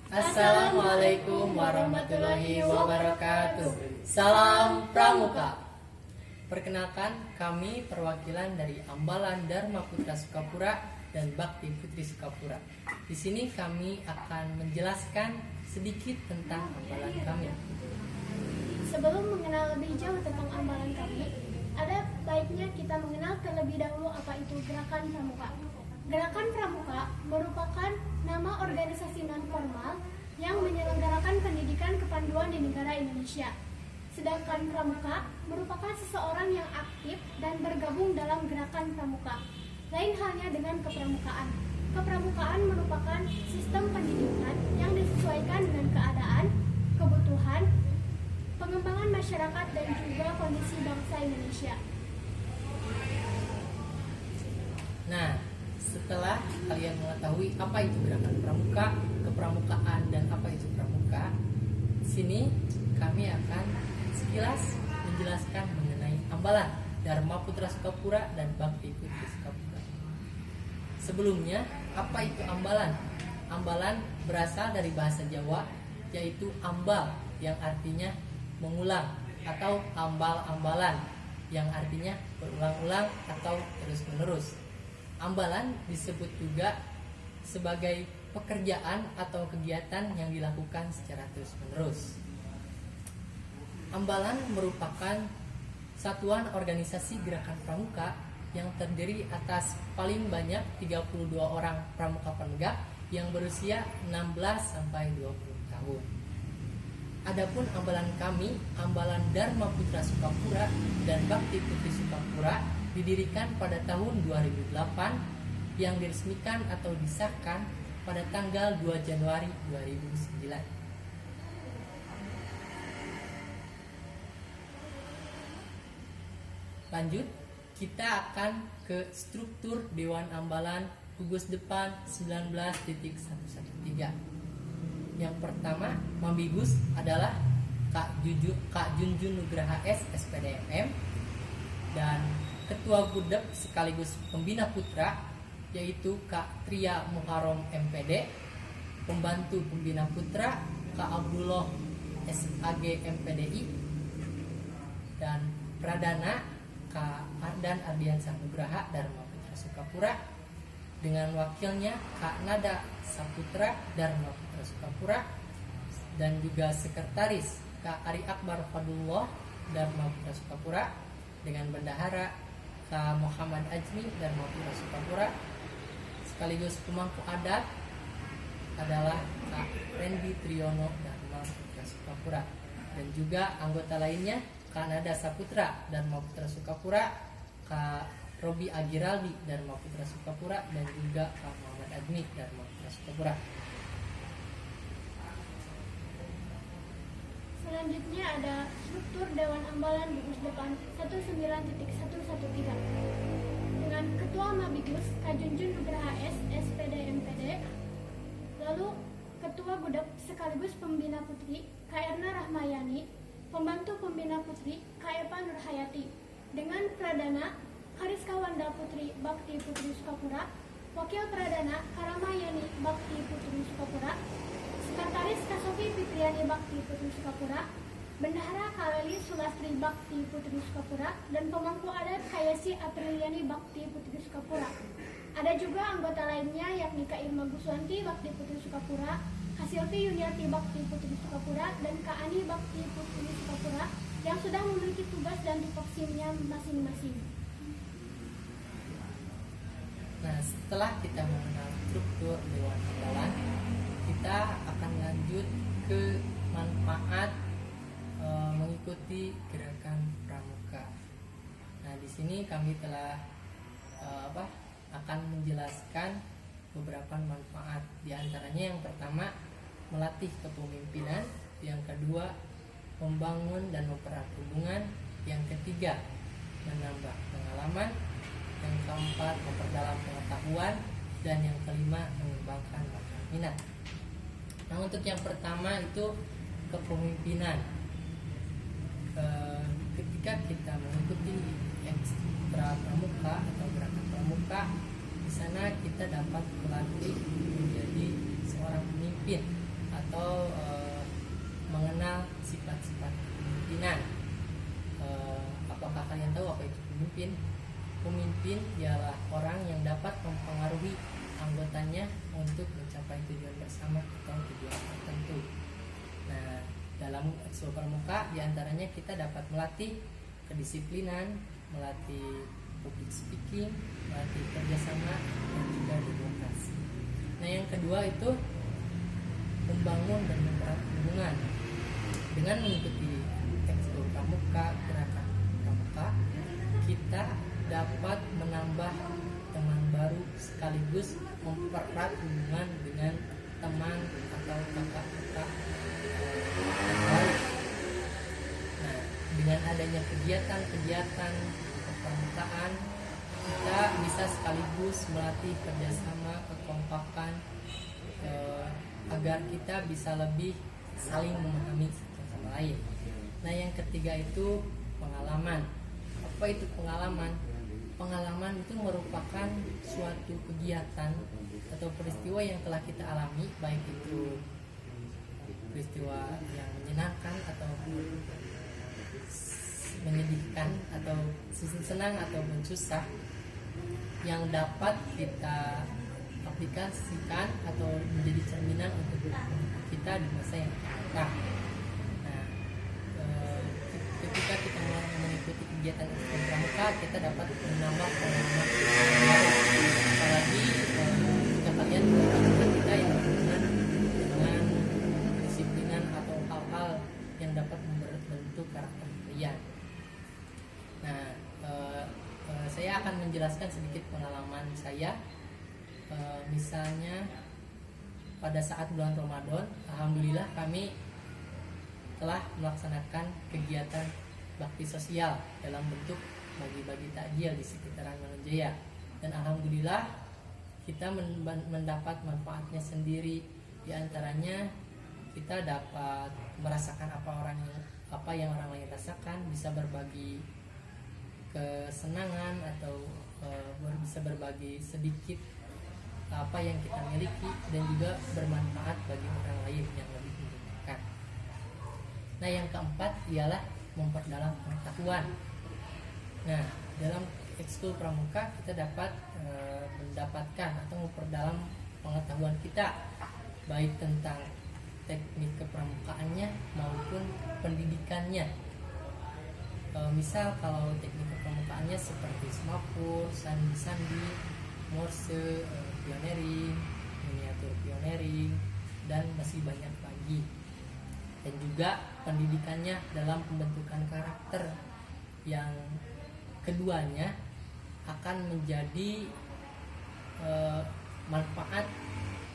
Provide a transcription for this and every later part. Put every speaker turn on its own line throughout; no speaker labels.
Assalamualaikum warahmatullahi wabarakatuh. Salam Pramuka. Perkenalkan, kami perwakilan dari Ambalan Dharma Putra Sukapura dan Bakti Putri Sukapura. Di sini kami akan menjelaskan sedikit tentang ambalan kami.
Sebelum mengenal lebih jauh tentang ambalan kami, ada baiknya kita mengenal terlebih dahulu apa itu Gerakan Pramuka. Gerakan Pramuka merupakan nama organisasi non-formal yang menyelenggarakan pendidikan kepanduan di negara Indonesia. Sedangkan Pramuka merupakan seseorang yang aktif dan bergabung dalam Gerakan Pramuka. Lain halnya dengan kepramukaan. Kepramukaan merupakan sistem pendidikan yang disesuaikan dengan keadaan, kebutuhan, pengembangan masyarakat dan juga kondisi bangsa Indonesia.
Nah, setelah kalian mengetahui apa itu Gerakan Pramuka, kepramukaan dan apa itu pramuka, di sini kami akan sekilas menjelaskan mengenai ambalan Dharma Putra Sukapura dan Bakti Putri Sukapura. Sebelumnya, apa itu ambalan? Ambalan berasal dari bahasa Jawa, yaitu ambal yang artinya mengulang, atau ambal-ambalan yang artinya berulang-ulang atau terus-menerus. Ambalan disebut juga sebagai pekerjaan atau kegiatan yang dilakukan secara terus-menerus. Ambalan merupakan satuan organisasi gerakan pramuka yang terdiri atas paling banyak 32 orang pramuka penegak yang berusia 16 sampai 20 tahun. Adapun ambalan kami, Ambalan Dharma Putra Sukapura dan Bakti Putri Sukapura, didirikan pada tahun 2008 yang diresmikan atau disahkan pada tanggal 2 Januari 2009. Lanjut, kita akan ke struktur Dewan Ambalan gugus depan 19.113. Yang pertama, Mambigus adalah Kak Junjun Nugraha S, SPDMM, dan Ketua Gudep sekaligus Pembina Putra yaitu Kak Tria Muharrom MPD, Pembantu Pembina Putra Kak Abdullah SAG MPDI, dan Pradana Kak Ardan Ardiansah Nugraha Dharma Putra Sukapura, dengan wakilnya Kak Nada Saputra Dharma Putra Sukapura, dan juga sekretaris Kak Ari Akbar Fadullah Dharma Putra Sukapura, dengan bendahara Kak Muhammad Ajmi Dharma Putra Sukapura, sekaligus pemangku adat adalah Kak Rendi Triyono Dharma Putra Sukapura, dan juga anggota lainnya Kak Nada Saputra Dharma Putra Sukapura, Kak Robi Agiraldi Dharma Putra Sukapura, dan juga Kak Muhammad Ajmi Dharma Putra Sukapura.
Selanjutnya ada struktur Dewan Ambalan gugus depan 19.113 dengan Ketua Mabigus Kak Junjun Nugraha S, SPD MPD, lalu Ketua Gudep sekaligus Pembina Putri Kak Erna Rahmayani, Pembantu Pembina Putri Kak Epa Nurhayati, dengan Pradana Kariska Wanda Putri Bakti Putri Sukapura, Wakil Pradana Karamayani Bakti Putri Sukapura, Sekretaris Kak Sofi Fitriani Bakti Putri Sukapura, Bendahara Kak Leli Sulastri Bakti Putri Sukapura, dan pemangku adat Kayasi Apriliani Bakti Putri Sukapura. Ada juga anggota lainnya yakni Kak Irma Guswanti Bakti Putri Sukapura, Kak Silvi Yuniarti Bakti Putri Sukapura, dan Kak Ani Bakti Putri Sukapura yang sudah memiliki tugas dan tupoksinya masing-masing.
Nah, setelah kita mengenal struktur Dewan Ambalan, kita akan lanjut ke manfaat mengikuti gerakan pramuka. Nah, di sini kami telah akan menjelaskan beberapa manfaat. Di antaranya yang pertama, melatih kepemimpinan, yang kedua, membangun dan mempererat hubungan, yang ketiga, menambah pengalaman, yang keempat, memperdalam pengetahuan, dan yang kelima, mengembangkan bakat minat. Nah, untuk yang pertama itu kepemimpinan. Ketika kita mengikuti ekstra pramuka atau gerakan pramuka, di sana kita dapat melatih menjadi seorang pemimpin pemimpin. Pemimpin ialah orang yang dapat mempengaruhi anggotanya untuk mencapai tujuan bersama atau tujuan tertentu. Nah, dalam ekskul pramuka diantaranya kita dapat melatih kedisiplinan, melatih public speaking, melatih kerjasama, dan juga demokrasi. Nah, yang kedua itu membangun dan mempererat hubungan. Dengan mengikuti ekskul pramuka, gerakan pramuka, kita dapat menambah teman baru sekaligus mempererat hubungan dengan teman atau kakak-kakak yang baru. Nah, dengan adanya kegiatan-kegiatan kepramukaan, kita bisa sekaligus melatih kerjasama, kekompakan, agar kita bisa lebih saling memahami satu sama lain. Nah, yang ketiga itu pengalaman. Apa itu pengalaman? Pengalaman itu merupakan suatu kegiatan atau peristiwa yang telah kita alami, baik itu peristiwa yang menyenangkan atau menyedihkan, atau senang ataupun susah, yang dapat kita aplikasikan atau menjadi cerminan untuk kita di masa yang akan datang. Nah, ketika kita mengikuti kegiatan ekskul pramuka, kita dapat menambah pengalaman baru. Apalagi jika kalian melakukan kita yang berhubungan dengan kedisiplinan atau hal-hal yang dapat membentuk karakter kalian. Nah, saya akan menjelaskan sedikit pengalaman saya. Misalnya pada saat bulan Ramadan, alhamdulillah kami telah melaksanakan kegiatan bakti sosial dalam bentuk bagi-bagi takjil di sekitaran Manunjaya, dan alhamdulillah kita mendapat manfaatnya sendiri. Di antaranya kita dapat merasakan apa yang orang lain rasakan, bisa berbagi kesenangan atau bisa berbagi sedikit apa yang kita miliki, dan juga bermanfaat bagi orang lain yang lebih membutuhkan. Nah, yang keempat ialah memperdalam pengetahuan. Nah, dalam ekskul pramuka kita dapat mendapatkan atau memperdalam pengetahuan kita, baik tentang teknik kepramukaannya maupun pendidikannya. Misal kalau teknik kepramukaannya seperti semapur, sandi, morse, pioneering, miniatur pioneering, dan masih banyak lagi. Dan juga pendidikannya dalam pembentukan karakter, yang keduanya akan menjadi manfaat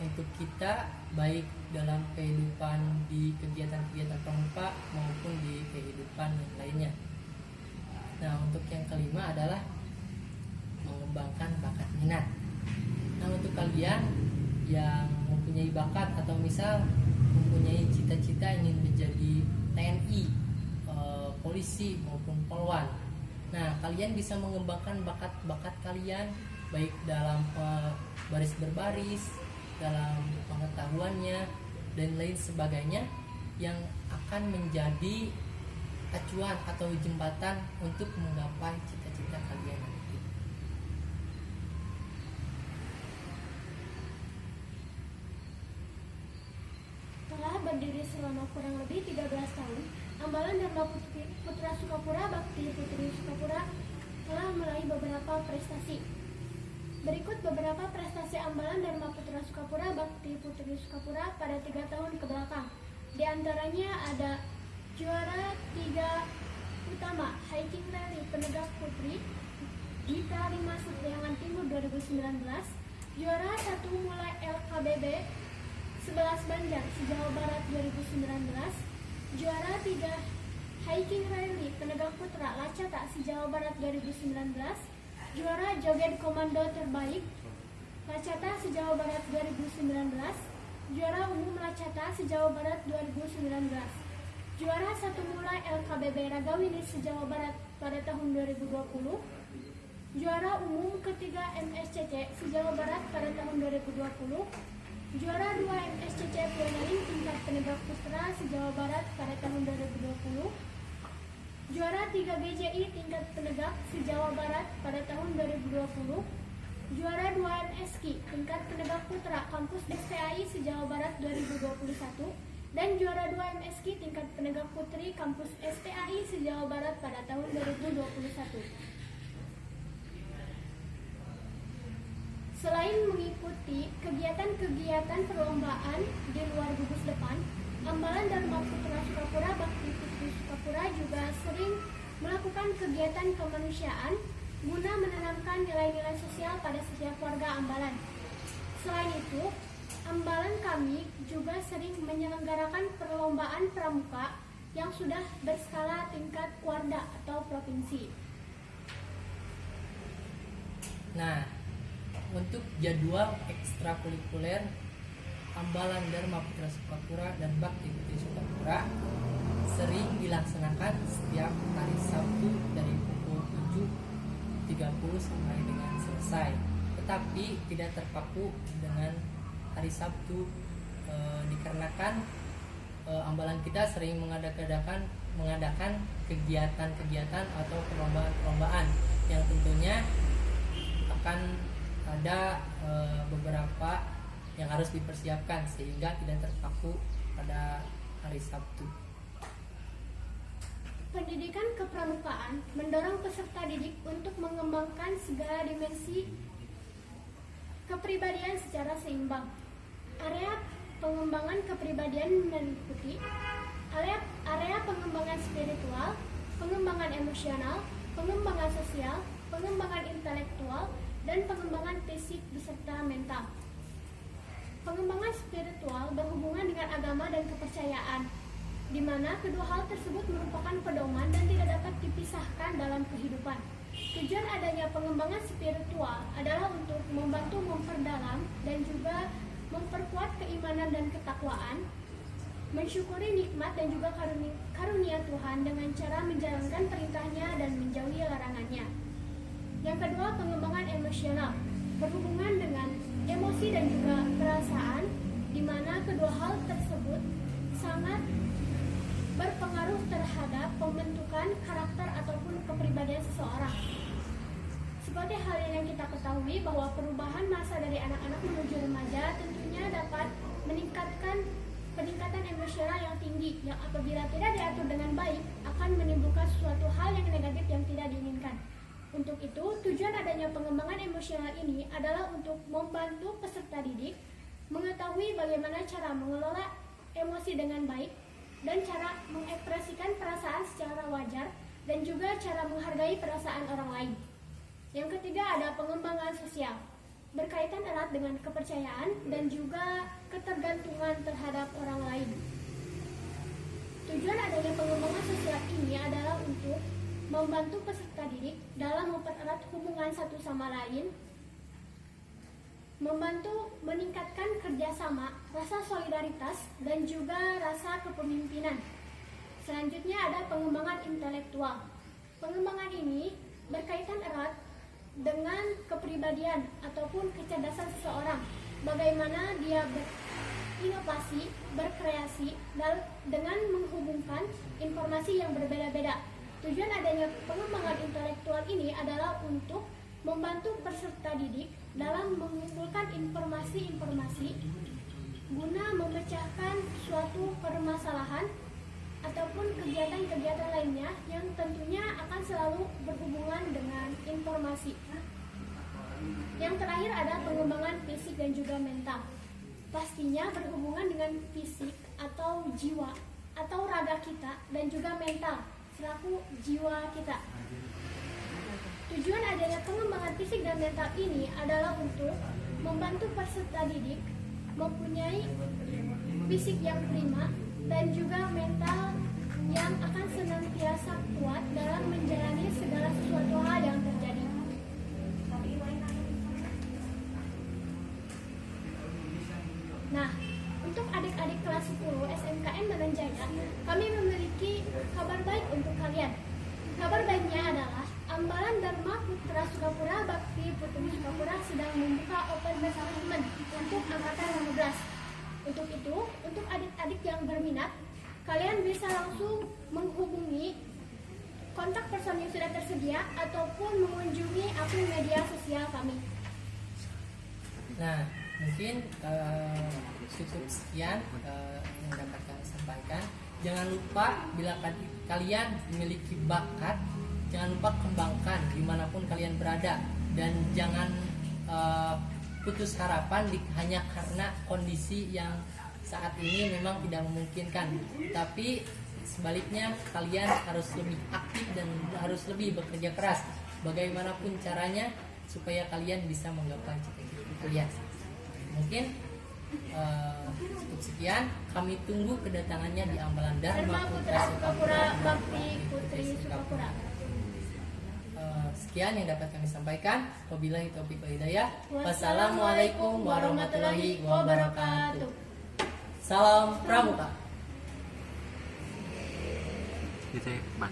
untuk kita baik dalam kehidupan di kegiatan-kegiatan pramuka maupun di kehidupan yang lainnya. Nah, untuk yang kelima adalah mengembangkan bakat minat. Nah, untuk kalian yang mempunyai bakat atau misal mempunyai cita-cita ingin menjadi TNI, polisi maupun polwan, nah kalian bisa mengembangkan bakat-bakat kalian baik dalam baris berbaris, dalam pengetahuannya, dan lain sebagainya, yang akan menjadi acuan atau jembatan untuk menggapai cita-cita kalian nanti.
Telah berdiri selama kurang lebih 13 tahun, Ambalan Dharma Putra Sukapura Bakti Putri Sukapura telah meraih beberapa prestasi. Berikut beberapa prestasi Ambalan Dharma Putra Sukapura Bakti Putri Sukapura pada 3 tahun ke belakang. Di antaranya ada juara 3 utama Hiking Rally Penegak Putri Gita 5 Setriangan Timur 2019, juara 1 mulai LKBB 11 Banjar se-Jawa Barat 2019, juara 3 Hiking Rally Penegak Putra Lacata se-Jawa Barat 2019, juara joget komando terbaik Lacata se-Jawa Barat 2019, juara umum Lacata se-Jawa Barat 2019, juara 1 mulai LKBB Ragawini se-Jawa Barat pada tahun 2020, juara umum ketiga MSCC se-Jawa Barat pada tahun 2020, juara 2 juara 3 GJI tingkat penegak se-Jawa Barat pada tahun 2020, juara 2 MSQ tingkat penegak putra kampus SPAI se-Jawa Barat 2021, dan juara 2 MSQ tingkat penegak putri kampus SPAI se-Jawa Barat pada tahun 2021. Selain mengikuti kegiatan-kegiatan perlombaan di luar gugus depan, Ambalan Dharma Putra Sukapura Bakti Putri Sukapura juga sering melakukan kegiatan kemanusiaan guna menanamkan nilai-nilai sosial pada setiap warga Ambalan. Selain itu, Ambalan kami juga sering menyelenggarakan perlombaan pramuka yang sudah berskala tingkat warda atau provinsi.
Nah, untuk jadwal ekstrakurikuler Ambalan Dharma Putra Sukapura dan Bakti Putri Sukapura sering dilaksanakan setiap hari Sabtu dari pukul 7.30 sampai dengan selesai, tetapi tidak terpaku dengan hari Sabtu dikarenakan Ambalan kita sering mengadakan kegiatan-kegiatan atau perlombaan-perlombaan yang tentunya akan ada beberapa yang harus dipersiapkan sehingga tidak terpaku pada hari Sabtu.
Pendidikan kepramukaan mendorong peserta didik untuk mengembangkan segala dimensi kepribadian secara seimbang. Area pengembangan kepribadian meliputi area pengembangan spiritual, pengembangan emosional, pengembangan sosial, pengembangan intelektual, dan pengembangan fisik beserta mental. Pengembangan spiritual berhubungan dengan agama dan kepercayaan, di mana kedua hal tersebut merupakan pedoman dan tidak dapat dipisahkan dalam kehidupan. Tujuan adanya pengembangan spiritual adalah untuk membantu memperdalam dan juga memperkuat keimanan dan ketakwaan, mensyukuri nikmat dan juga karunia Tuhan dengan cara menjalankan perintahnya dan menjauhi larangannya. Yang kedua, pengembangan emosional berhubungan dengan emosi dan juga perasaan, di mana kedua hal tersebut sangat berpengaruh terhadap pembentukan karakter ataupun kepribadian seseorang. Seperti hal yang kita ketahui bahwa perubahan masa dari anak-anak menuju remaja tentunya dapat peningkatan emosional yang tinggi, yang apabila tidak diatur dengan baik akan menimbulkan suatu hal yang negatif yang tidak diinginkan. Untuk itu, tujuan adanya pengembangan emosional ini adalah untuk membantu peserta didik mengetahui bagaimana cara mengelola emosi dengan baik dan cara mengekspresikan perasaan secara wajar dan juga cara menghargai perasaan orang lain. Yang ketiga, ada pengembangan sosial, berkaitan erat dengan kepercayaan dan juga ketergantungan terhadap orang lain. Tujuan adanya pengembangan sosial ini adalah untuk membantu peserta didik dalam mempererat hubungan satu sama lain, membantu meningkatkan kerjasama, rasa solidaritas, dan juga rasa kepemimpinan. Selanjutnya ada pengembangan intelektual. Pengembangan ini berkaitan erat dengan kepribadian ataupun kecerdasan seseorang, bagaimana dia berinovasi, berkreasi, dengan menghubungkan informasi yang berbeda-beda. Tujuan adanya pengembangan intelektual ini adalah untuk membantu peserta didik dalam mengumpulkan informasi-informasi guna memecahkan suatu permasalahan ataupun kegiatan-kegiatan lainnya yang tentunya akan selalu berhubungan dengan informasi. Yang terakhir ada pengembangan fisik dan juga mental. Pastinya berhubungan dengan fisik atau jiwa atau raga kita dan juga mental selaku jiwa kita. Tujuan adanya pengembangan fisik dan mental ini adalah untuk membantu peserta didik mempunyai fisik yang prima dan juga mental yang akan senantiasa kuat dalam menjalani segala sesuatu hal yang terjadi. Nah, untuk adik-adik kelas 10 SMKN Medan-Jaya, kami memiliki kabar baik untuk kalian. Kabar baiknya adalah Ambalan Dharma Putra Sukapura Bakti Putri Sukapura sedang membuka open recruitment untuk angkatan 15. Untuk itu, untuk adik-adik yang berminat, kalian bisa langsung menghubungi kontak person yang sudah tersedia ataupun mengunjungi akun media sosial kami.
Nah, mungkin cukup sekian yang dapat kami sampaikan. Jangan lupa bila kalian memiliki bakat, jangan lupa kembangkan dimanapun kalian berada, dan jangan putus harapan hanya karena kondisi yang saat ini memang tidak memungkinkan. Tapi sebaliknya kalian harus lebih aktif dan harus lebih bekerja keras bagaimanapun caranya supaya kalian bisa menggapai cita-cita kalian. Mungkin cukup sekian, kami tunggu kedatangannya di Ambalan Dharma Putra Sukapura
Bakti Putri Sukapura.
Sekian yang dapat kami sampaikan. Wabillahi taufiq wal hidayah. Wassalamualaikum warahmatullahi wabarakatuh. Salam Pramuka.
Như thế bạn